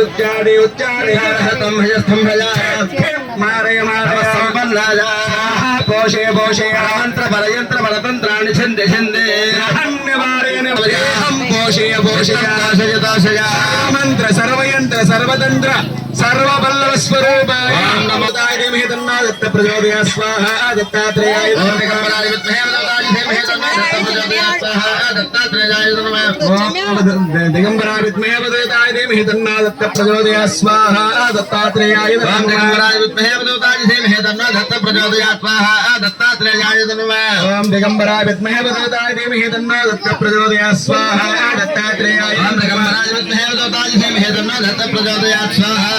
उच्चारे उच्चारे हतं हयस्थं हया मारे मारे संपन्नाया पोषे पोषे मंत्र परयंत्र बलतंत्राणि छन्दे छन्दे अन्यवारेण हम पोषे पोषे आशयताशया मंत्र सर्वयंत्र सर्वतंत्र सर्वबल्लव स्वरूपाय नमोदाय देमहि तन्नो दत्त प्रचोदया स्वाहा दत्तात्रेयाय दिगंबराय विद्महे वदताय धीमहि दिगंबराय विद्महे वदताय देमहि तन्नो दत्त प्रचोदया स्वाहा दत्तात्रेयाय दिगंबराय विद्महे वदताय धीमहि तन्नो दत्त प्रचोदया स्वाहा दत्तात्रेयाय ओम दिगंबराय विद्महे वदताय धीमहि तन्नो दत्त प्रचोदया स्वाहा दत्तात्रेयाय दिगंबराय विद्महे वदताय धीमहि तन्नो दत्त प्रचोदया स्वाहा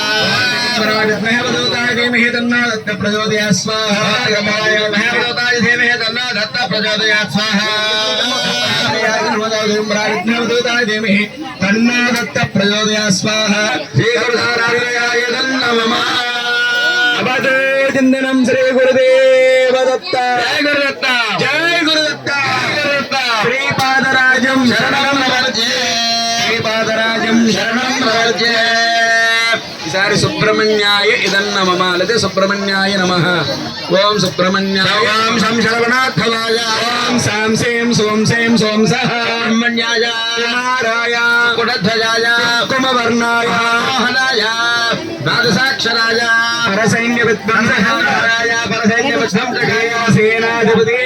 विद्महे वदताय धीमहि तन्नो दत्त प्रचोदया स्वाहा दिगंबराय विद्महे वदताय धीमहि तन्नो दत्त प्रचोदया स्वाहा दिगंबराय विद्महे वदताय धीमहि तन्नो दत्त प्रचोदया स्वाहा श्री गुरुदेवाय नमः अवधे चिंतनम श्री गुरुदेव दत्त जय गुरुदत्त जय गुरुदत्त गुरुदत्त श्रीपादराजं शरणं प्रपद्ये श्रीपादराजं शरणं प्रपद्ये ఈసారి సుబ్రహ్మణ్యాయ ఇదన్నమమ లేదా సుబ్రహ్మణ్యాయ నమః ఓం సుబ్రహ్మణ్యాయ ఓం శం శరవణార్థవాయ ఓం సాం సేం సోం సేం సోం సహ బ్రహ్మణ్యాయ కుమారాయ కుటధ్వజాయ కుమవర్ణాయ మోహనాయ ద్వాదశాక్షరాయ పరసైన్య విద్వంసకాయ పరసైన్య విధ్వంసకాయ సేనాధిపతి